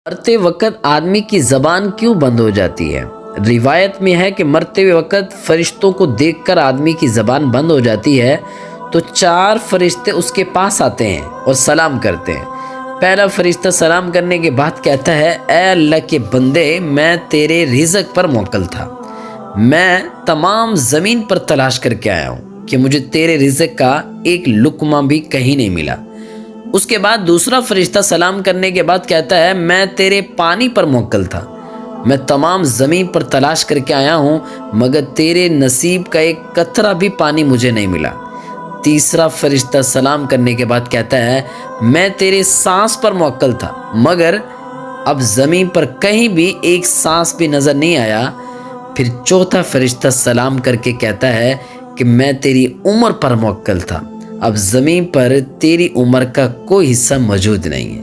مرتے وقت آدمی کی زبان کیوں بند ہو جاتی ہے؟ روایت میں ہے کہ مرتے ہوئے وقت فرشتوں کو دیکھ کر آدمی کی زبان بند ہو جاتی ہے تو 4 فرشتے اس کے پاس آتے ہیں اور سلام کرتے ہیں۔ پہلا فرشتہ سلام کرنے کے بعد کہتا ہے، اے اللہ کے بندے، میں تیرے رزق پر موکل تھا، میں تمام زمین پر تلاش کر کے آیا ہوں کہ مجھے تیرے رزق کا ایک لقمہ بھی کہیں نہیں ملا۔ اس کے بعد دوسرا فرشتہ سلام کرنے کے بعد کہتا ہے، میں تیرے پانی پر موکل تھا، میں تمام زمین پر تلاش کر کے آیا ہوں مگر تیرے نصیب کا ایک قطرہ بھی پانی مجھے نہیں ملا۔ تیسرا فرشتہ سلام کرنے کے بعد کہتا ہے، میں تیرے سانس پر موکل تھا مگر اب زمین پر کہیں بھی ایک سانس بھی نظر نہیں آیا۔ پھر چوتھا فرشتہ سلام کر کے کہتا ہے کہ میں تیری عمر پر موکل تھا، اب زمین پر تیری عمر کا کوئی حصہ موجود نہیں ہے۔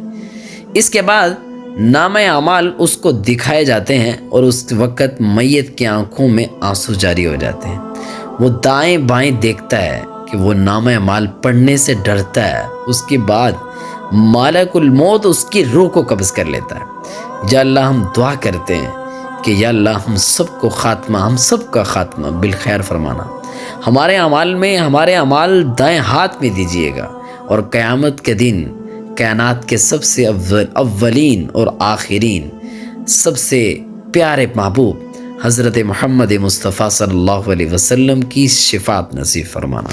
اس کے بعد نامہ اعمال اس کو دکھائے جاتے ہیں اور اس وقت میت کی آنکھوں میں آنسو جاری ہو جاتے ہیں۔ وہ دائیں بائیں دیکھتا ہے کہ وہ نامہ اعمال پڑھنے سے ڈرتا ہے۔ اس کے بعد ملک الموت اس کی روح کو قبض کر لیتا ہے۔ یا اللہ، ہم دعا کرتے ہیں کہ یا اللہ ہم سب کا خاتمہ بالخیر فرمانا، ہمارے اعمال دائیں ہاتھ میں دیجیے گا، اور قیامت کے دن کائنات کے سب سے اولین اور آخرین سب سے پیارے محبوب حضرت محمد مصطفیٰ صلی اللہ علیہ وسلم کی شفاعت نصیب فرمانا۔